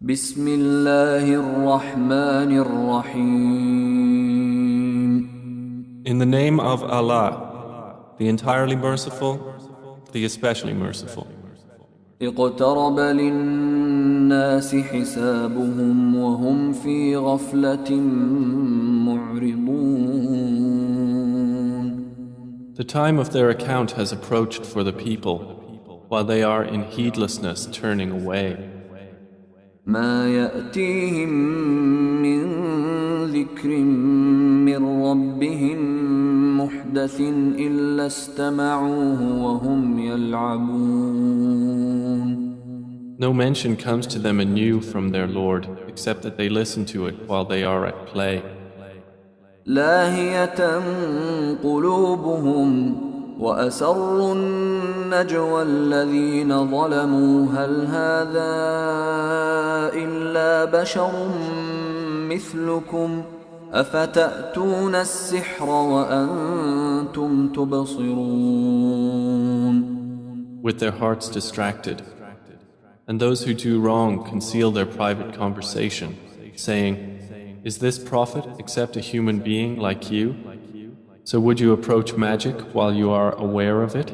بسم الله الرحمن الرحيم. In the name of Allah, the entirely merciful, the especially merciful. اقترب للناس حسابهم وهم في غفلة معرضون. The time of their account has approached for the people, while they are in heedlessness turning away. ما يأتيهم من ذكر من ربهم محدث إلا استمعوه وهم يلعبون. No mention comes to them anew from their Lord, except that they listen to it while they are at play. لاهية قلوبهم وأسروا النجوى الذين ظلموا هل هذا إلا بشر مثلكم أفتأتون السحر وأنتم تبصرون. With their hearts distracted. And those who do wrong conceal their private conversation, saying, "Is this prophet except a human being like you? So would you approach magic while you are aware of it?"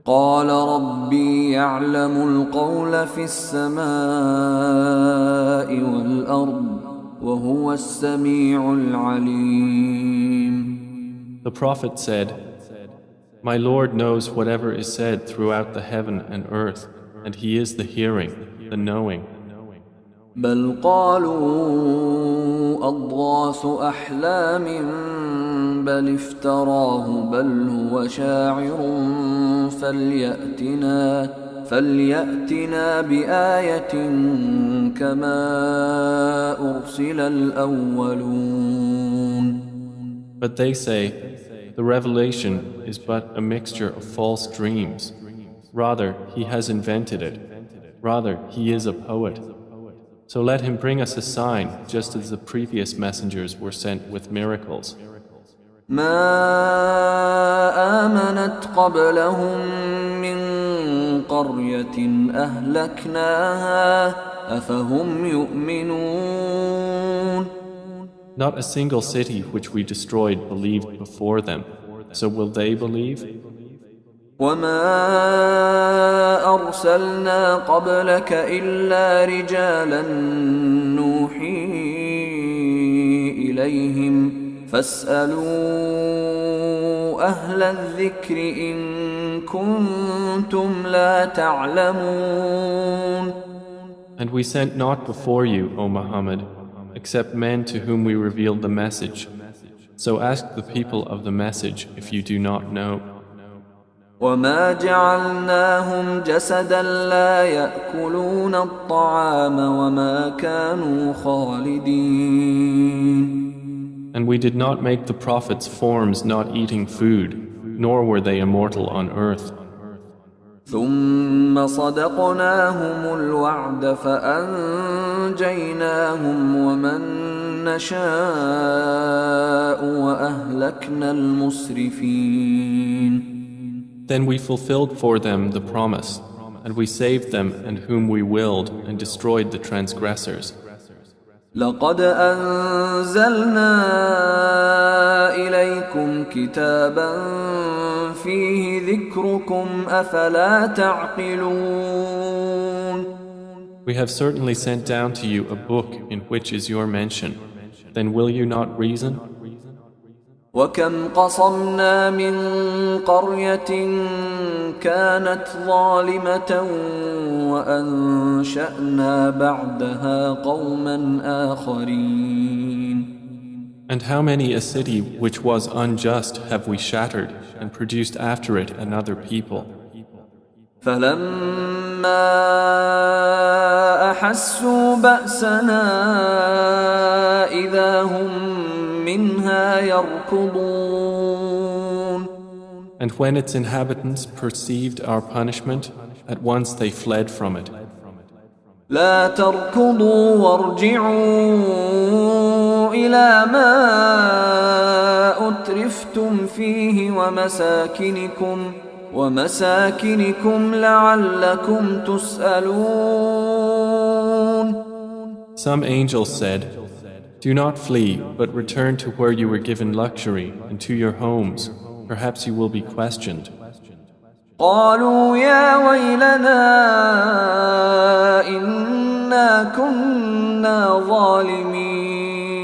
قال ربي يعلم القول في السماء والأرض وهو السميع العليم. The prophet said, "My Lord knows whatever is said throughout the heaven and earth, and He is the hearing, the knowing." بل قالوا أضغاث أحلام بل افتراه بل هو شاعر فليأتنا بآية كما أرسل الأولون. But they say, "The revelation is but a mixture of false dreams. Rather, he has invented it. Rather, he is a poet. So let him bring us a sign, just as the previous messengers were sent with miracles." ما آمنت قبلهم من قرية أهلكناها أفهم يؤمنون. Not a single city which we destroyed believed before them. So will they believe? وما أرسلنا قبلك إلا رجالا نوحي إليهم فاسألوا أهل الذكر إن كنتم لا تعلمون. And we sent not before you, O Muhammad, except men to whom we revealed the message. So ask the people of the message if you do not know. وما جعلناهم جسدا لا يأكلون الطعام وما كانوا خالدين. And we did not make the prophets forms not eating food, nor were they immortal on earth. ثم صدقناهم الوعد فأنجيناهم ومن نشاء وأهلكنا المسرفين. Then we fulfilled for them the promise, and we saved them and whom we willed and destroyed the transgressors. لقد أنزلنا إليكم كتابا فيه ذكركم أفلا تعقلون. We have certainly sent down to you a book in which is your mention. Then will you not reason? وكم قصمنا من قرية كانت ظالمة وأنشأنا بعدها قوما آخرين. And how many a city which was unjust have we shattered and produced after it another people? فلما أحسوا بأسنا إذا هم منها يركضون. And when its inhabitants perceived our punishment, at once they fled from it. لا تركضوا وارجعوا إلى ما أترفتم فيه ومساكنكم لعلكم تسألون. Some angels said, "Do not flee, but return to where you were given luxury and to your homes. Perhaps you will be questioned." قالوا يا ويلنا إنا كنا ظالمين.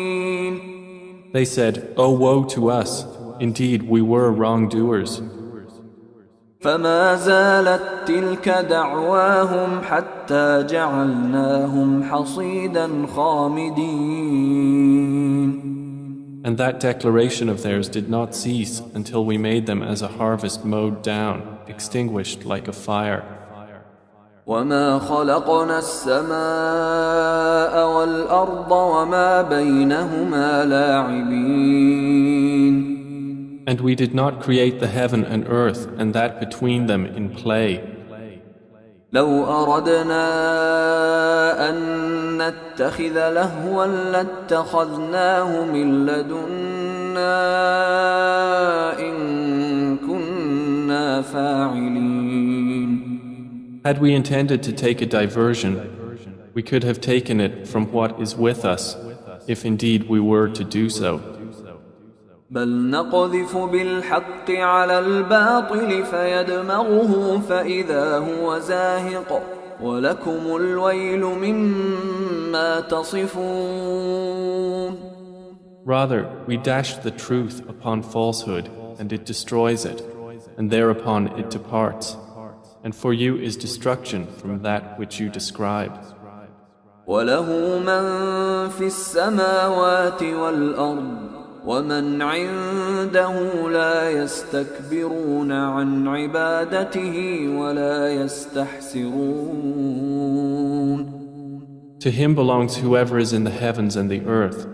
They said, "Oh, woe to us! Indeed, we were wrongdoers." فما زالت تلك دعواهم حتى جعلناهم حصيدا خامدين. And that declaration of theirs did not cease until we made them as a harvest mowed down, extinguished like a fire. وما خلقنا السماء والأرض وما بينهما لاعبين. And we did not create the heaven and earth and that between them in play. لو أردنا أن نتخذ لهوا لاتخذناه من لدنا إن كنا فاعلين. Had we intended to take a diversion, we could have taken it from what is with us, if indeed we were to do so. بل نقذف بالحق على الباطل فيدمغه فإذا هو زاهق ولكم الويل مما تصفون. Rather, we dash the truth upon falsehood, and it destroys it, and thereupon it departs. And for you is destruction from that which you describe. وله من في السماوات والأرض ومن عنده لا يستكبرون عن عبادته ولا يستحسرون. To him belongs whoever is in the heavens and the earth,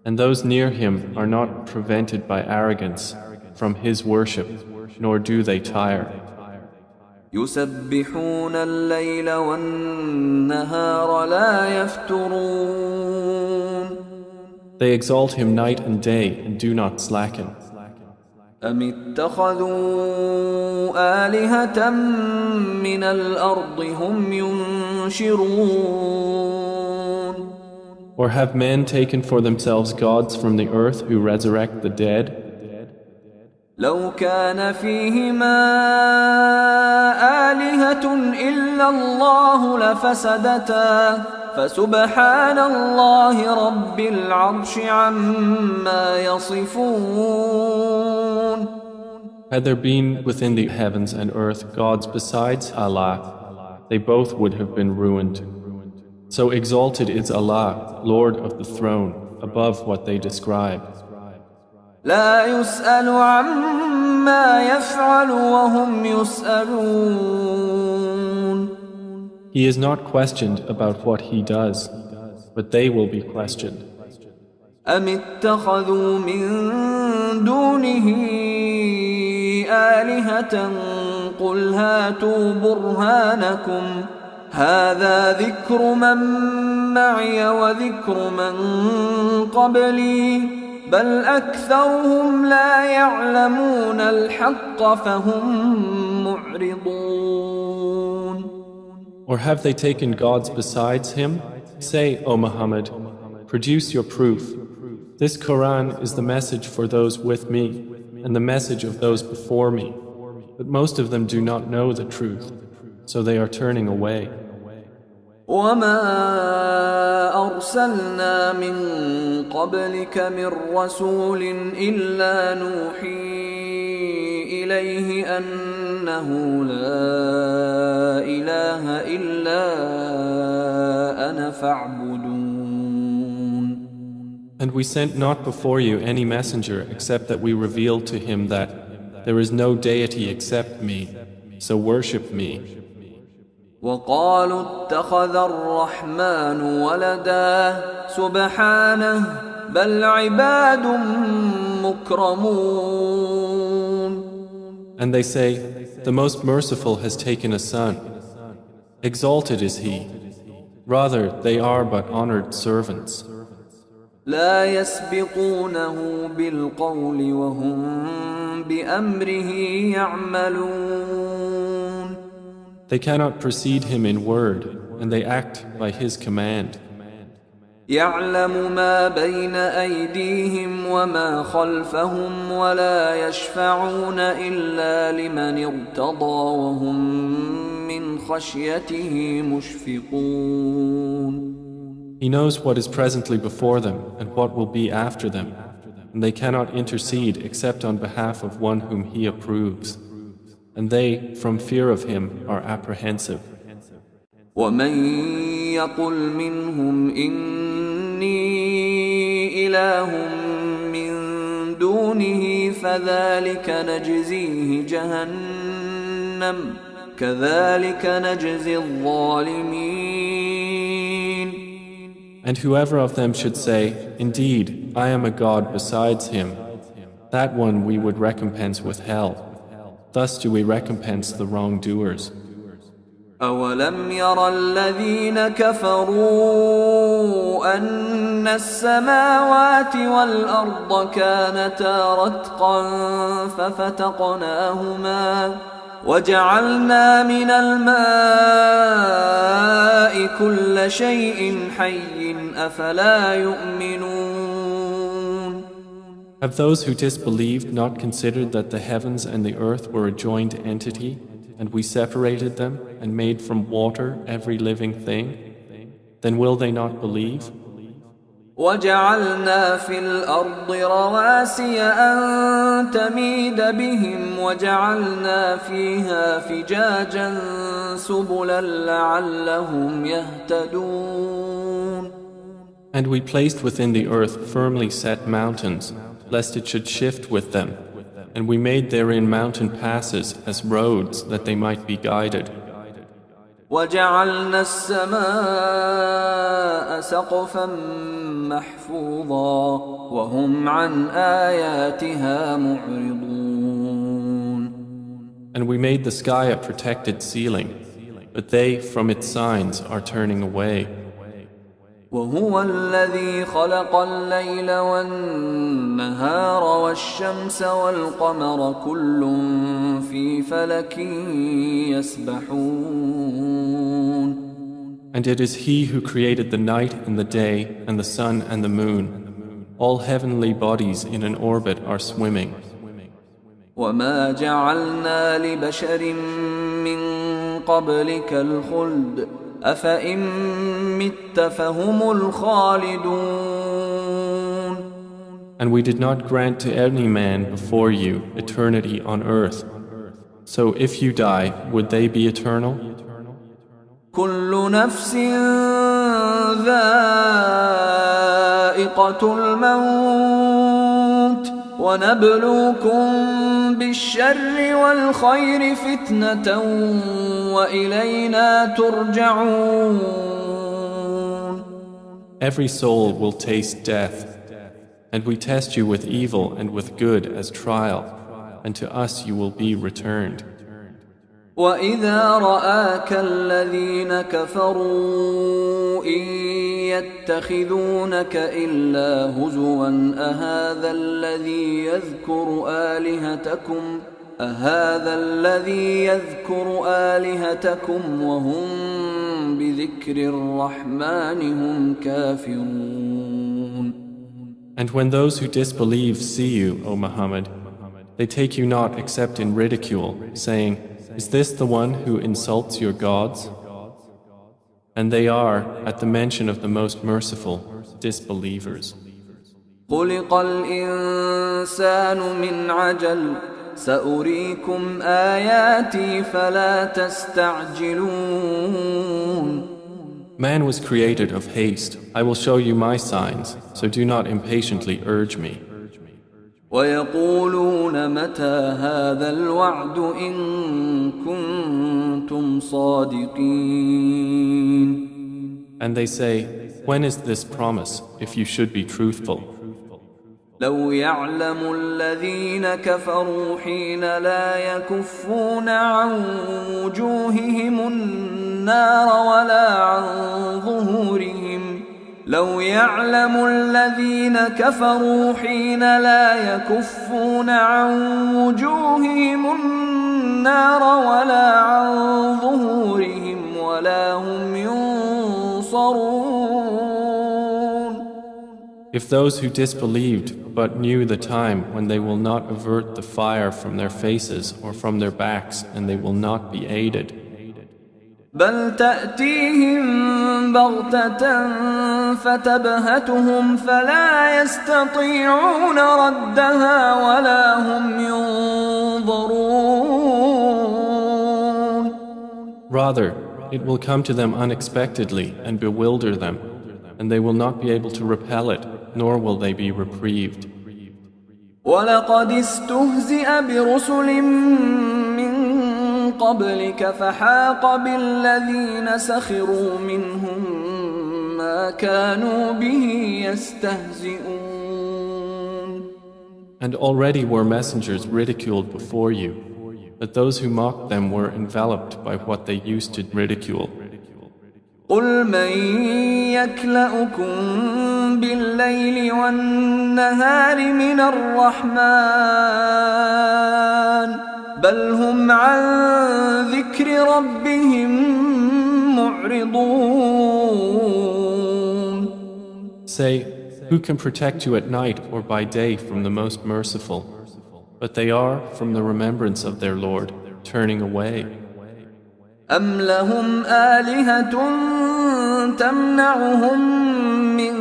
and those near him are not prevented by arrogance from his worship, nor do they tire. يسبحون الليل والنهار لا يفترون. They exalt him night and day and do not slacken. أم اتخذوا آلهة من الأرض هم ينشرون. Or have men taken for themselves gods from the earth who resurrect the dead? لو كان فيهما آلهة إلا الله لفسدتا فسبحان الله رب العرش عما يصفون. Had there been within the heavens and earth gods besides Allah, they both would have been ruined. So exalted is Allah, Lord of the throne, above what they describe. لا يسأل عما يفعل وهم يسألون. He is not questioned about what he does, but they will be questioned. أم اتخذوا من دونه آلهة قل هاتوا برهانكم هذا ذكر من معي وذكر من قبلي بل أكثرهم لا يعلمون الحق فهم معرضون. Or have they taken gods besides him? Say, O Muhammad, produce your proof. This Quran is the message for those with me and the message of those before me. But most of them do not know the truth, so they are turning away. وما أرسلنا من قبلك من رسول إلا نوحي إليه أنه لا إله إلا أنا فاعبدون. And we sent not before you any messenger except that we revealed to him that there is no deity except me, so worship me. وقالوا اتخذ الرحمن ولدا سبحانه بل عباد مكرمون. And they say, the Most Merciful has taken a son. Exalted is he. Rather, they are but honored servants. لا يسبقونه بالقول وهم بأمره يعملون. They cannot precede him in word, and they act by his command. يعلم ما بين أيديهم وما خلفهم ولا يشفعون إلا لمن ارتضى وهم من خشيته مشفقون. He knows what is presently before them and what will be after them, and they cannot intercede except on behalf of one whom He approves. And they, from fear of Him, are apprehensive. ومن يقل منهم إني إله من دونه فذلك نجزيه جهنم كذلك نجزي الظالمين. And whoever of them should say, Indeed, I am a God besides Him, that one we would recompense with hell. Thus do we recompense the wrongdoers. أولم ير الذين كفروا أن السماوات والأرض كانتا رتقا ففتقناهما وجعلنا من الماء كل شيء حي أفلا يؤمنون. Have those who disbelieved not considered that the heavens and the earth were a joined entity, and we separated them and made from water every living thing? Then will they not believe? وجعلنا في الأرض رواسي أن تميد بهم وجعلنا فيها فجاجا سبلا لعلهم يهتدون. And we placed within the earth firmly set mountains, lest it should shift with them, and we made therein mountain passes as roads that they might be guided. وجعلنا السماء سقفا محفوظا وهم عن آياتها معرضون. And we made the sky a protected ceiling, but they from its signs are turning away. وهو الذي خلق الليل والنهار والشمس والقمر كل في فلك يسبحون. And it is He who created the night and the day and the sun and the moon. All heavenly bodies in an orbit are swimming. وما جعلنا لبشر من قبلك الخلد أفإن مت فهم الخالدون. And we did not grant to any man before you eternity on earth. So if you die, would they be eternal? كل نفس ذائقة الموت ونبلوكم بالشر والخير فتنة وإلينا ترجعون. Every soul will taste death, and we test you with evil and with good as trial, and to us you will be returned. وإذا رآك الذين كفروا إن يتخذونك إلا هزوا أهذا الذي يذكر آلهتكم وهم بذكر الرحمن هم كافرون. And when those who disbelieve see you, O Muhammad, they take you not except in ridicule, saying, Is this the one who insults your gods? And they are, at the mention of the most merciful, disbelievers. خلق الإنسان من عجل سأريكم آياتي فلا تستعجلون. Man was created of haste. I will show you my signs, so do not impatiently urge me. ويقولون متى هذا الوعد إن كنتم صادقين. And they say, When is this promise, if you should be truthful? لو يعلم الذين كفروا حين لا يكفون عن وجوههم النار ولا عن ظهورهم لو يعلم الذين كفروا حين لا يكفون عن وجوههم النار ولا عن ظهورهم ولا هم ينصرون. If those who disbelieved but knew the time when they will not avert the fire from their faces or from their backs and they will not be aided. بل تأتيهم بغتة فتبهتهم فلا يستطيعون ردها ولا هم ينظرون. Rather, it will come to them unexpectedly and bewilder them, and they will not be able to repel it, nor will they be reprieved. ولقد استهزئ برسل من قبلك فحاق بالذين سخروا منهم ما كانوا به يستهزئون. And already were messengers ridiculed before you, but those who mocked them were enveloped by what they used to ridicule. قل من يكلؤكم بالليل والنهار من الرحمن بل هم عن ذكر ربهم معرضون. Say, who can protect you at night or by day from the Most Merciful? But they are, from the remembrance of their Lord, turning away. أم لهم آلهة تمنعهم من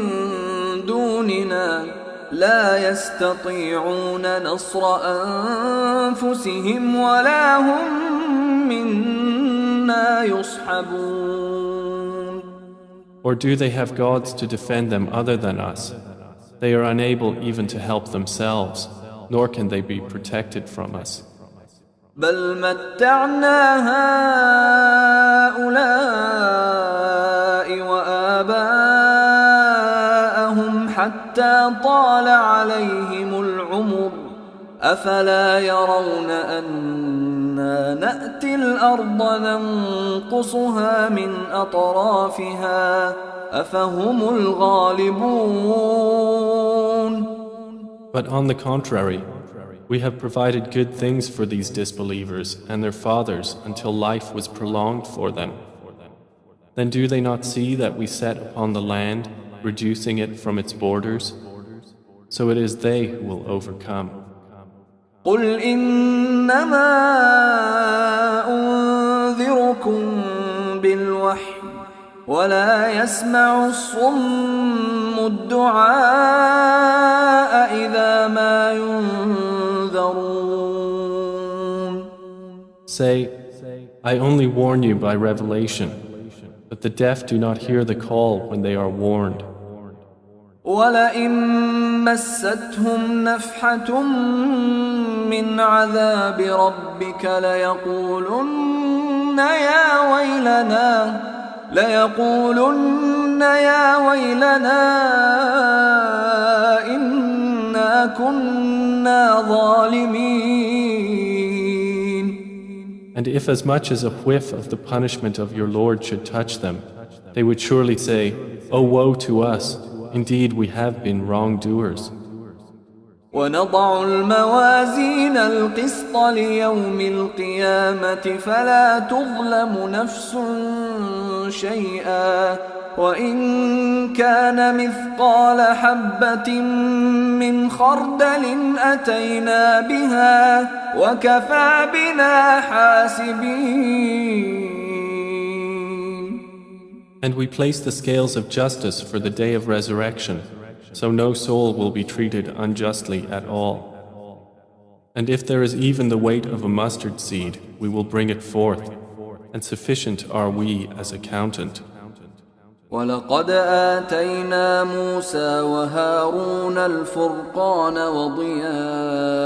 دوننا لا يستطيعون نصر أنفسهم ولا هم منا يصحبون. Or do they have gods to defend them other than us? They are unable even to help themselves, nor can they be protected from us. بل متعنا هؤلاء وآباءهم حتى طال عليهم العمر أفلا يرون أنا نأتي الأرض ننقصها من أطرافها أفهم الغالبون. But on the contrary, we have provided good things for these disbelievers and their fathers until life was prolonged for them. Then do they not see that we set upon the land, reducing it from its borders? So it is they who will overcome. قل إنما أنذركم بالوحي ولا يسمع الصم الدعاء إذا ما ينذرون. Say, I only warn you by revelation, but the deaf do not hear the call when they are warned. ولئن مستهم نفحة من عذاب ربك ليقولن يا ويلنا إنا كنا ظالمين. And if as much as a whiff of the punishment of your Lord should touch them, they would surely say, "Oh, woe to us! Indeed, we have been wrongdoers." ونضع الموازين القسط ليوم القيامة فلا تظلم نفس شيئا وإن كان مثقال حبة من خردل أتينا بها وكفى بنا حاسبين. And we place the scales of justice for the day of resurrection, so no soul will be treated unjustly at all. And if there is even the weight of a mustard seed, we will bring it forth, and sufficient are we as accountant. ولقد آتينا موسى وهارون الفرقان وضياء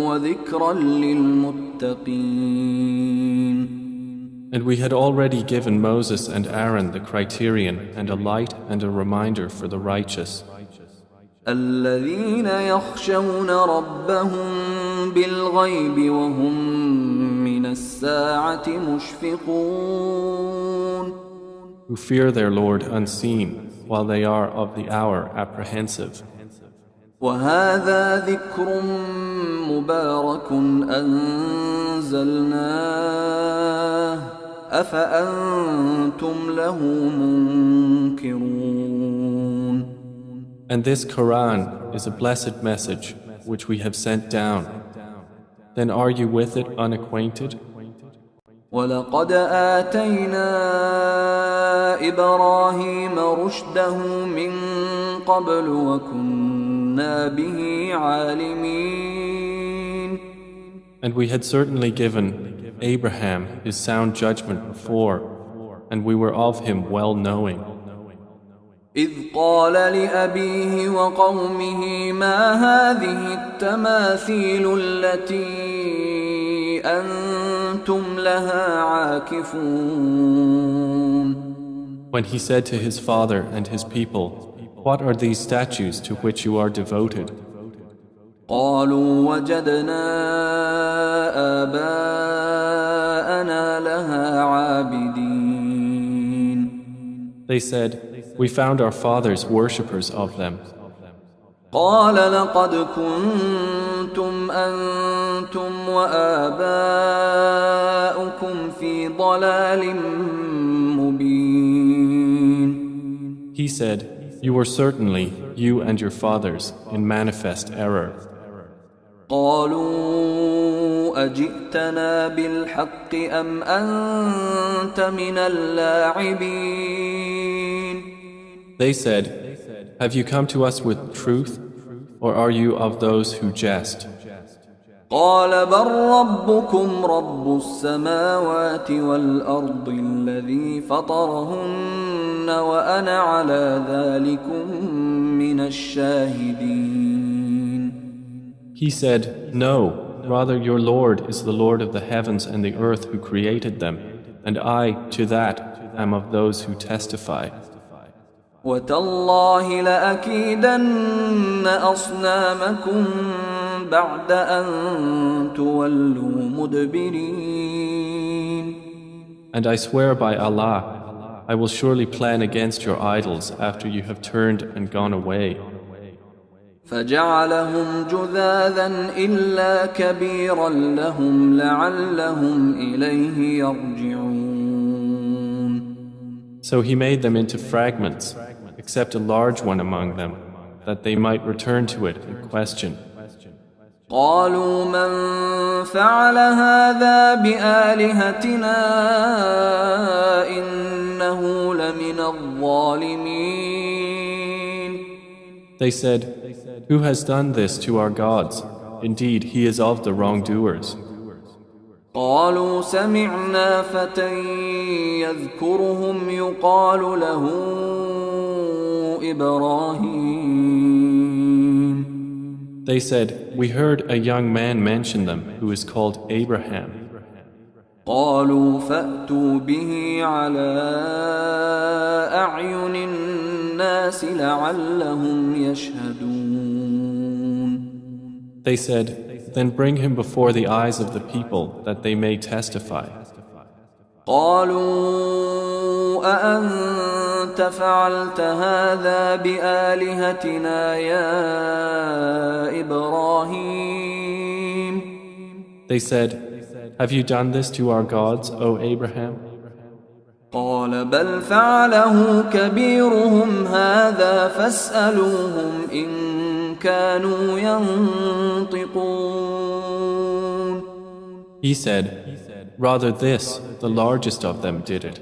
وذكرا للمتقين. And we had already given Moses and Aaron the criterion and a light and a reminder for the righteous. الذين يخشون ربهم بالغيب وهم من الساعة مشفقون. Who fear their Lord unseen, while they are of the hour apprehensive. وهذا ذكر مبارك أنزلناه أفأنتم له منكرون. And this Quran is a blessed message which we have sent down. Then are you with it unacquainted? ولقد آتينا إبراهيم رشده من قبل وكنا به عالمين. And we had certainly given Abraham his sound judgment before, and we were of him well knowing. إذ قال لأبيه وقومه ما هذه التماثيل التي أنتم لها عاكفون. When he said to his father and his people, "What are these statues to which you are devoted?" قالوا وجدنا آباءنا لها عابدين. They said, "We found our fathers worshippers of them." قال لقد كنتم أنتم وآباؤكم في ضلال مبين. He said, "You were certainly, you and your fathers, in manifest error." قالوا أجئتنا بالحق أم أنت من اللاعبين. They said, "Have you come to us with truth, or are you of those who jest?" قال بل ربكم رب السماوات والأرض الذي فطرهن وأنا على ذلكم من الشاهدين. He said, "No, rather your Lord is the Lord of the heavens and the earth who created them, and I, to that, am of those who testify." وتالله لأكيدن أصنامكم بعد أن تولوا مدبرين. And I swear by Allah, I will surely plan against your idols after you have turned and gone away. فجعلهم جذاذا إلا كبيرا لهم لعلهم إليه يرجعون. So he made them into fragments, except a large one among them, that they might return to it and question. قالوا من فعل هذا بآلهتنا إنه لمن الظالمين. They said, "Who has done this to our gods? Indeed, he is of the wrongdoers." قالوا سمعنا فتى يذكرهم يقال له إبراهيم. They said, "We heard a young man mention them who is called Abraham." قالوا فأتوا به على أعين الناس لعلهم يشهدون. They said, "Then bring him before the eyes of the people that they may testify." قالوا أأنت فعلت هذا بآلهتنا يا إبراهيم. They said, "Have you done this to our gods, O Abraham?" قال بل فعله كبيرهم هذا فاسألوهم إن كانوا ينطقون. He said, "Rather this, the largest of them did it.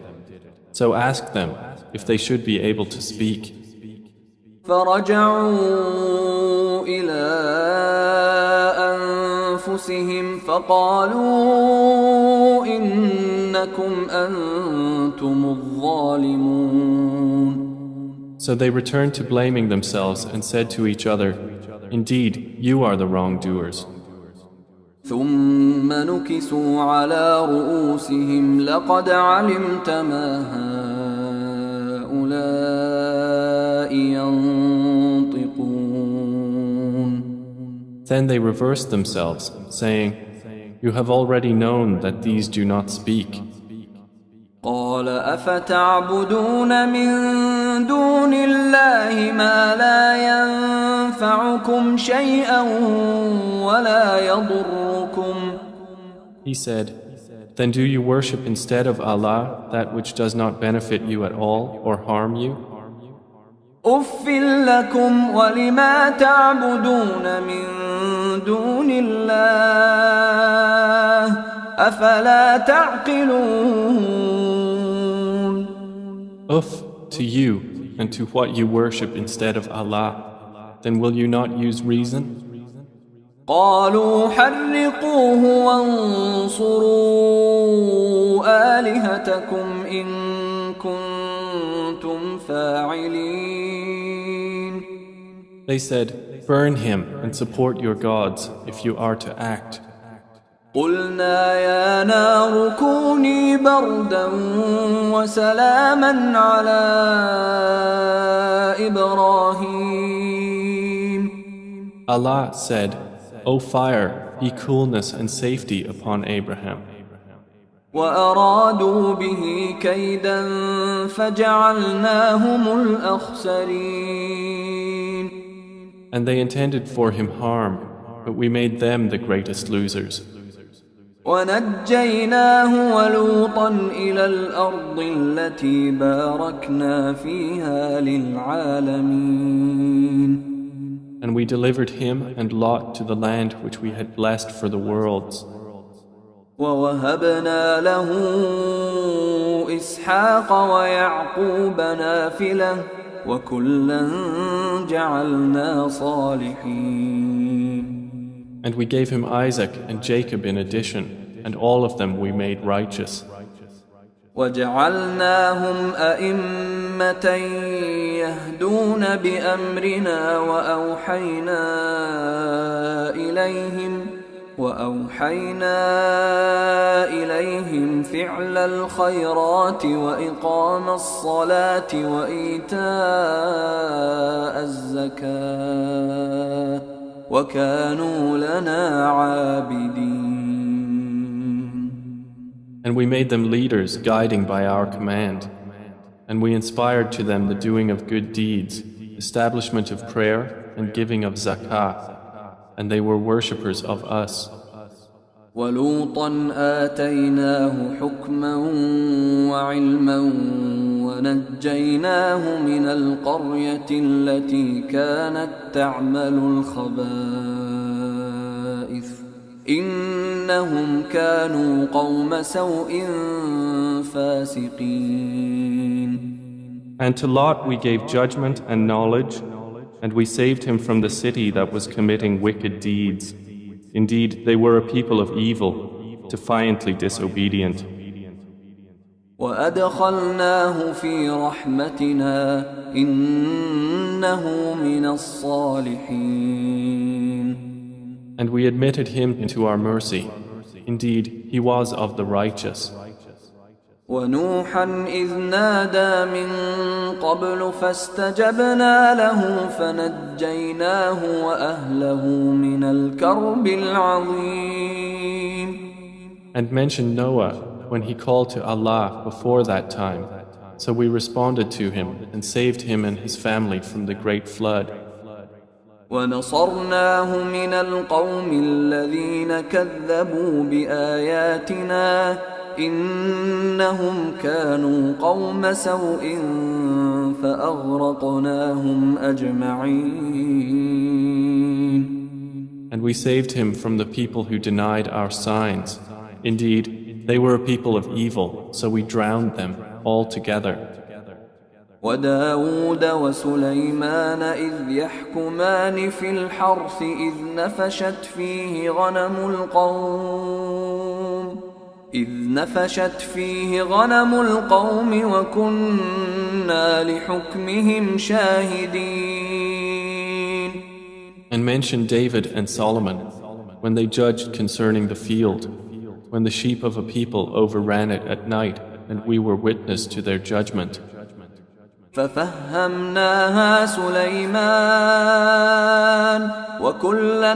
So ask them if they should be able to speak." فرجعوا إلى أنفسهم فقالوا إنكم أنتم الظالمون. So they returned to blaming themselves and said to each other, "Indeed, you are the wrongdoers." ثم نكسوا على رؤوسهم لقد علمت ما هؤلاء ينطقون. Then they reversed themselves, saying, "You have already known that these do not speak." قال أفتعبدون من دون الله ما لا ينفعكم شيئا ولا يضركم. He said, "Then do you worship instead of Allah that which does not benefit you at all or harm you?" أف لكم ولما تعبدون من دون الله أفلا تعقلون. Uff to you and to what you worship instead of Allah. Then will you not use reason? قالوا حرقوه وانصروا آلهتكم إن كنتم فاعلين. They said, burn him and support your gods if you are to act. قلنا يا نار كوني بردا وسلاما على إبراهيم. Allah said, O fire, be coolness and safety upon Abraham. وأرادوا به كيدا فجعلناهم الأخسرين. And they intended for him harm, but we made them the greatest losers. ونجيناه ولوطا إلى الأرض التي باركنا فيها للعالمين. And we delivered him and Lot to the land which we had blessed for the worlds. ووهبنا له إسحاق ويعقوب نافلة وكلا جعلنا صالحين. And we gave him Isaac and Jacob in addition, and all of them we made righteous. وجعلناهم أئمة يهدون بأمرنا وأوحينا إليهم فعل الخيرات وإقام الصلاة وإيتاء الزكاة وكانوا لنا عابدين. And we made them leaders, guiding by our command. And we inspired to them the doing of good deeds, establishment of prayer, and giving of zakah. And they were worshippers of us. وَلُوطًا آتَيْنَاهُ حُكْمًا وَعِلْمًا وَنَجَّيْنَاهُ مِنَ الْقَرْيَةِ الَّتِي كَانَتْ تَعْمَلُ الْخَبَائِثَ إِنَّهُمْ كَانُوا قَوْمَ سَوْءٍ فَاسِقِينَ. And to Lot we gave judgment and knowledge, and we saved him from the city that was committing wicked deeds. Indeed, they were a people of evil, defiantly disobedient. وَأَدْخَلْنَاهُ فِي رَحْمَتِنَا إِنَّهُ مِنَ الصَّالِحِينَ. And we admitted him into our mercy. Indeed, he was of the righteous. وَنُوحًا إِذْ نَادَى مِن قَبْلُ فَاسْتَجَبْنَا لَهُ فَنَجَّيْنَاهُ وَأَهْلَهُ مِنَ الْكَرْبِ الْعَظِيمِ. And mention Noah when he called to Allah before that time. So we responded to him and saved him and his family from the great flood. وَنَصَرْنَاهُ مِنَ الْقَوْمِ الَّذِينَ كَذَّبُوا بِآيَاتِنَا إِنَّهُمْ كَانُوا قَوْمَ سَوْءٍ فَأَغْرَقْنَاهُمْ أَجْمَعِينَ. And we saved him from the people who denied our signs. Indeed, they were a people of evil, so we drowned them all together. وداود وسليمان إذ يحكمان في الحرث إذ نفشت فيه غنم القوم وكنا لحكمهم شاهدين. And mention David and Solomon when they judged concerning the field, when the sheep of a people overran it at night, and we were witness to their judgment. ففهمناها سليمان وكلا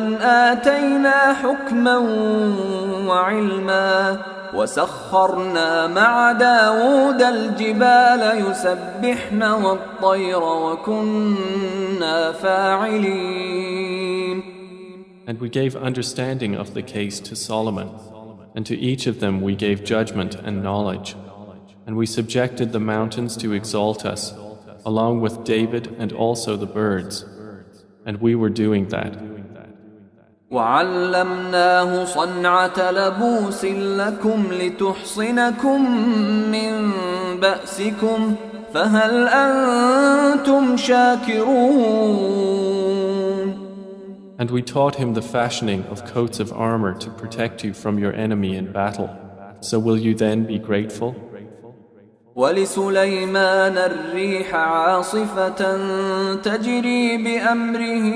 آتينا حكما وعلما وسخرنا مع داود الجبال يسبحن والطير وكنا فاعلين. And we gave understanding of the case to Solomon, and to each of them we gave judgment and knowledge. And we subjected the mountains to exalt us, along with David and also the birds. And we were doing that. وعلمناه صنعة لبوس لكم لتحصنكم من بأسكم فهل أنتم شاكرون. And we taught him the fashioning of coats of armor to protect you from your enemy in battle. So will you then be grateful? ولسليمان الريح عاصفة تجري بأمره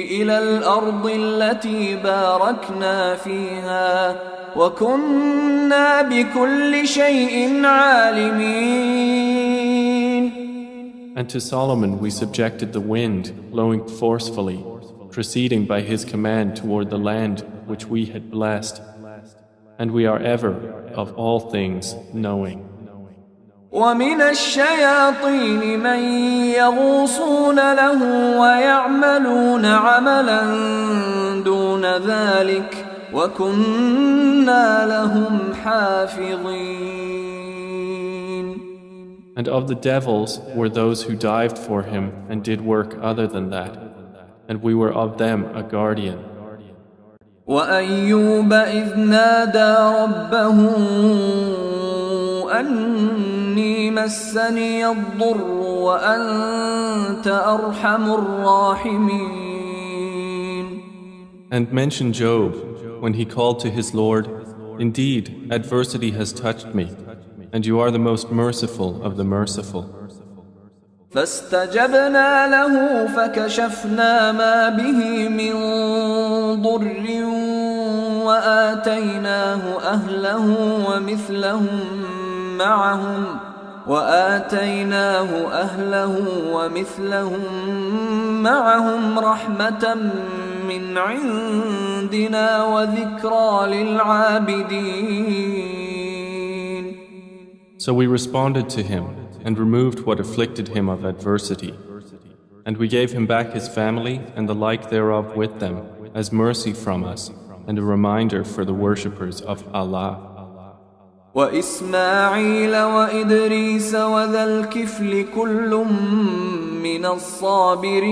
إلى الأرض التي باركنا فيها وكنا بكل شيء عالمين. And to Solomon we subjected the wind, blowing forcefully, proceeding by his command toward the land which we had blessed. And we are ever, of all things, knowing. ومن الشياطين من يغوصون له ويعملون عملا دون ذلك وكنا لهم حافظين. And of the devils were those who dived for him and did work other than that, and we were of them a guardian. وأيوب إذ نادى ربه أني مسني الضر وأنت أرحم الراحمين. And mention Job when he called to his Lord, "Indeed, adversity has touched me, and you are the most merciful of the merciful." فاستجبنا له فكشفنا ما به من ضر وآتيناه أهله ومثلهم معهم رحمة من عندنا وذكرى للعابدين. So we responded to him and removed what afflicted him of adversity. And we gave him back his family and the like thereof with them as mercy from us and a reminder for the worshippers of Allah. وإسماعيل وإدريس وذا الكفل كل من الصابرين.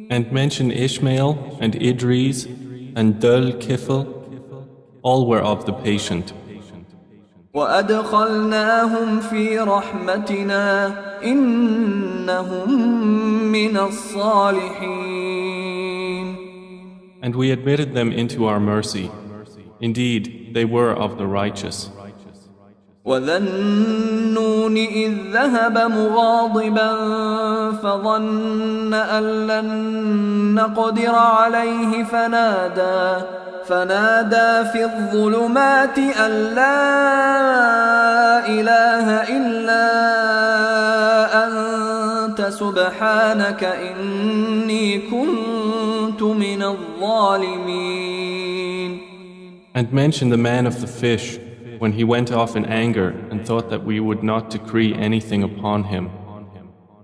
And mention Ishmael and Idris and Dhul Kifl, all were of the patient. وأدخلناهم في رحمتنا إنهم من الصالحين. And we admitted them into our mercy. Indeed, they were of the righteous. وذا النون إذ ذهب مغاضبا فظن أن لن نقدر عليه فنادى في الظلمات أن لا إله إلا أنت سبحانك إني كنت من الظالمين. And mention the man of the fish when he went off in anger and thought that we would not decree anything upon him.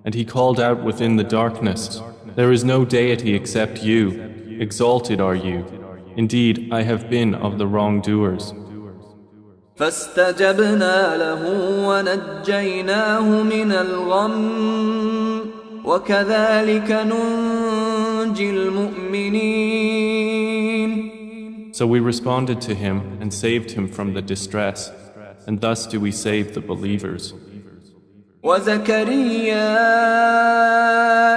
And he called out within the darkness, "There is no deity except you. Exalted are you. Indeed, I have been of the wrongdoers." فاستجبنا له ونجيناه من الغم وكذلك ننجي المؤمنين. So we responded to him and saved him from the distress, and thus do we save the believers. وزكريا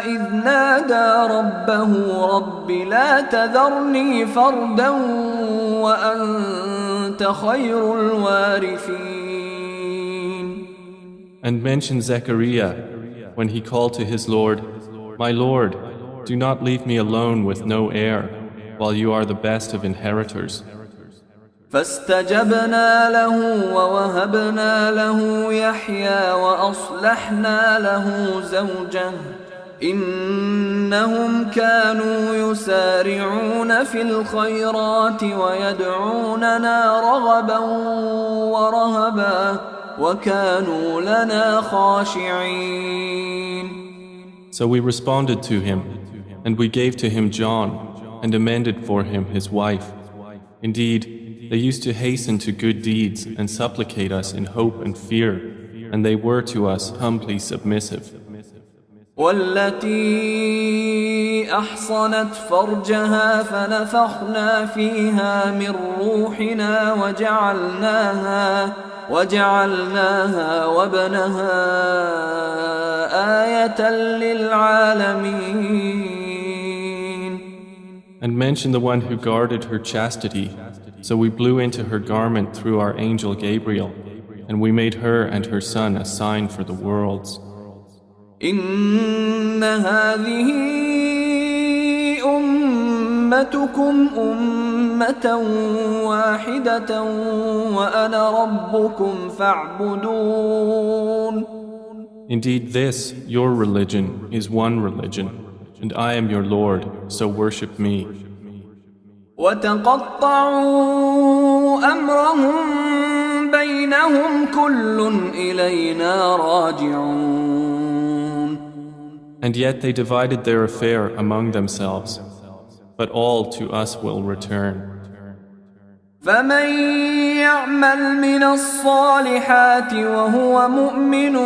إذ نادى ربه رب لا تذرني فردا وأنت خير الوارثين. And mention Zechariah when he called to his Lord, "My Lord, do not leave me alone with no heir, while you are the best of inheritors." فاستجبنا له ووهبنا له يحيى وأصلحنا له زوجه إنهم كانوا يسارعون في الخيرات ويدعوننا رغبا ورهبا وكانوا لنا خاشعين. So we responded to him, and we gave to him John, and amended for him his wife. Indeed, they used to hasten to good deeds and supplicate us in hope and fear, and they were to us humbly submissive. والتي أحصنت فرجها فنفخنا فيها من روحنا وجعلناها وابنها آية للعالمين. And mention the one who guarded her chastity. So we blew into her garment through our angel Gabriel, and we made her and her son a sign for the worlds. إن هذه أمتكم أمة واحدة وأنا ربكم فاعبدون. Indeed, this, your religion, is one religion, and I am your Lord, so worship me. وتقطعوا أمرهم بينهم كل إلينا راجعون. And yet they divided their affair among themselves, but all to us will return. فمن يعمل من الصالحات وهو مؤمن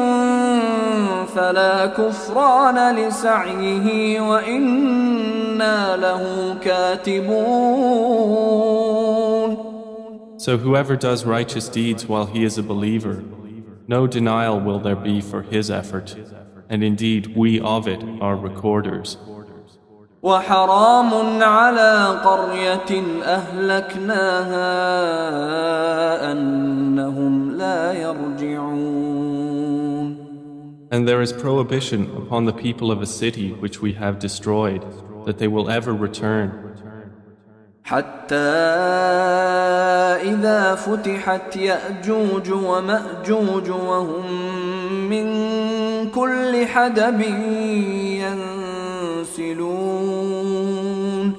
فلا كفران لسعيه وإنا له كاتبون. So whoever does righteous deeds while he is a believer, no denial will there be for his effort, and indeed we of it are recorders. وحرام على قرية أهلكناها أنهم لا يرجعون. And there is prohibition upon the people of a city which we have destroyed, that they will ever return. حتى إذا فتحت يأجوج ومأجوج وهم من كل حدب ينسلون.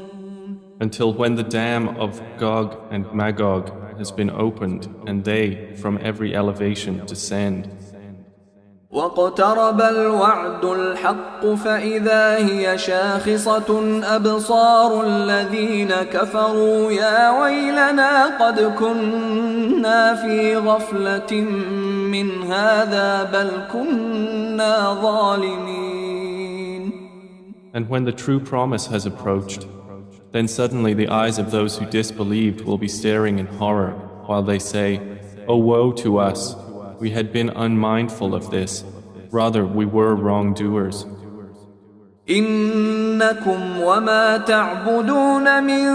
Until when the dam of Gog and Magog has been opened and they from every elevation descend. واقترب الوعد الحق فإذا هي شاخصة أبصار الذين كفروا يا ويلنا قد كنا في غفلة من هذا بل كنا ظالمين. And when the true promise has approached, then suddenly the eyes of those who disbelieved will be staring in horror while they say, "Oh woe to us! We had been unmindful of this. Rather, we were wrongdoers." إنكم وما تعبدون من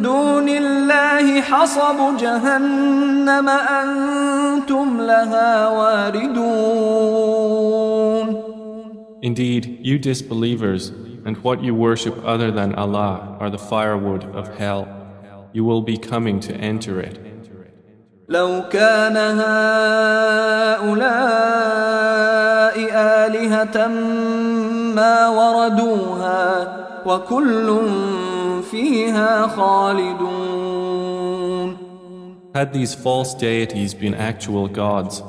دون الله حصب جهنم أنتم لها واردون. Indeed, you disbelievers and what you worship other than Allah are the firewood of hell. You will be coming to enter it. لو كان هؤلاء آلهة ما وردوها وكل فيها خالدون. Had these false deities been actual gods,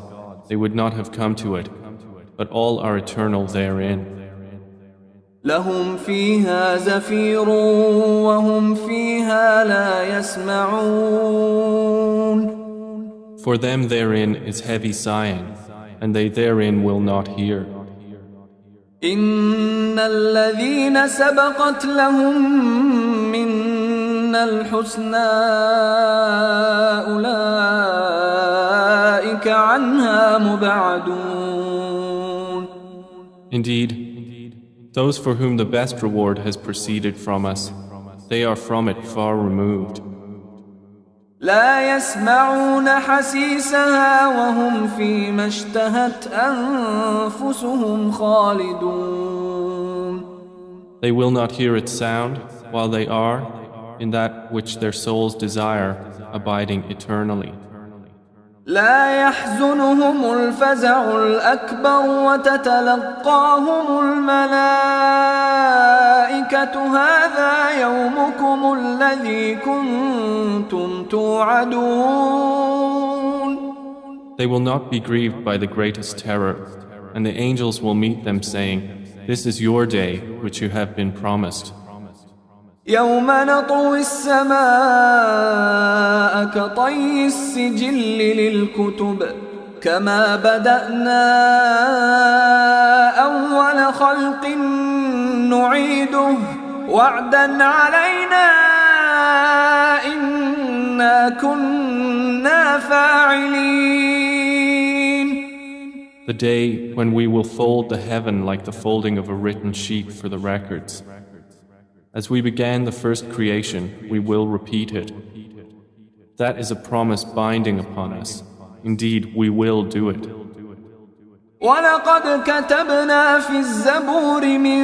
they would not have come to it, but all are eternal therein. لهم فيها زفير وهم فيها لا يسمعون. For them therein is heavy sighing, and they therein will not hear. إن الذين سبقت لهم منا الحسنى أولئك عنها مبعدون. Indeed, those for whom the best reward has proceeded from us, they are from it far removed. لا يسمعون حسيسها وهم فيما اشتهت أنفسهم خالدون. They will not hear its sound while they are in that which their souls desire, abiding eternally. لا يحزنهم الفزع الأكبر وتتلقاهم الملائكة هذا يومكم الذي كنتم توعدون. They will not be grieved by the greatest terror, and the angels will meet them saying, "This is your day which you have been promised." يوم نطوي السماء كطي السجل كما بدأنا أول خلق نعيده وعدا علينا إنا كنا فاعلين. The day when we will fold the heaven like the folding of a written sheet for the records. As we began the first creation, we will repeat it. That is a promise binding upon us. Indeed, we will do it. وَلَقَدْ كَتَبْنَا فِي الزَّبُورِ مِن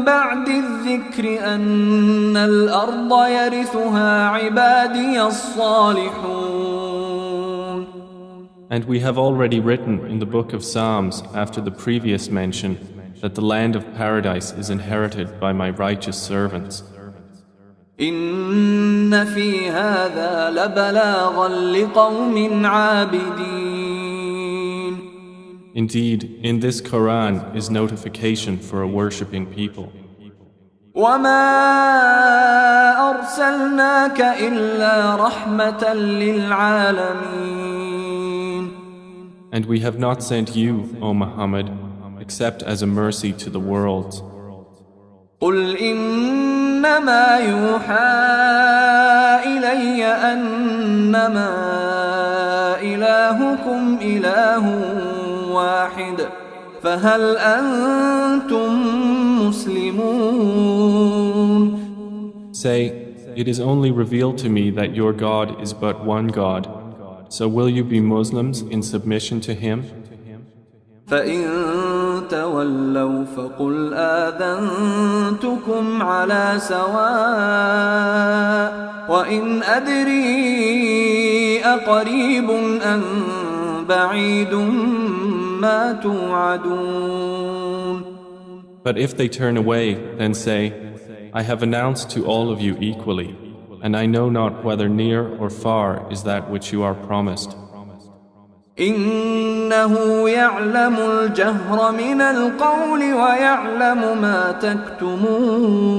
بَعْدِ الذِّكْرِ أَنَّ الْأَرْضَ يَرِثُهَا عِبَادِيَ الصَّالِحُونَ. And we have already written in the book of Psalms after the previous mention that the land of paradise is inherited by my righteous servants. إِنَّ فِي هَذَا لَبَلَاغًا لِقَوْمٍ عَابِدِينَ. Indeed, in this Quran is notification for a worshipping people. وَمَا أَرْسَلْنَاكَ إِلَّا رَحْمَةً لِلْعَالَمِينَ. And we have not sent you, O Muhammad, except as a mercy to the worlds. قُلْ إِنَّمَا يُوحَى إِلَيَّ أَنَّمَا إِلَٰهُكُمْ إِلَٰهٌ واحد فهل أنتم مسلمون. Say, it is only revealed to me that your God is but one God. So will you be Muslims in submission to Him? فإن تولوا فقل آذنتكم على سواء وإن أدري أقريب أم بعيد ما توعدون. But if they turn away, then say, I have announced to all of you equally, and I know not whether near or far is that which you are promised. إنه يعلم الجهر من القول ويعلم ما تكتمون.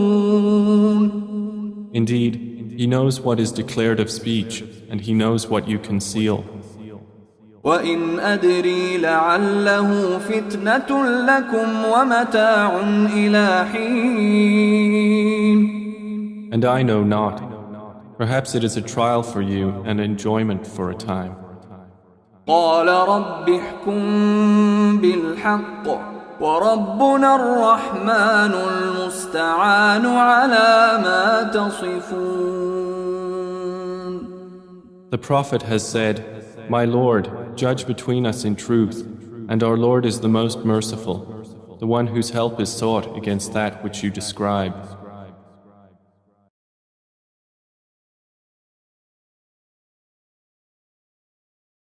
Indeed, He knows what is declared of speech, and He knows what you conceal. وإن أدري لعله فتنة لكم ومتاع إلى حين. And I know not. Perhaps it is a trial for you and enjoyment for a time. قال رب احكم بالحق وربنا الرحمن المستعان على ما تصفون. The Prophet has said, My Lord, judge between us in truth, and our Lord is the most merciful, the one whose help is sought against that which you describe.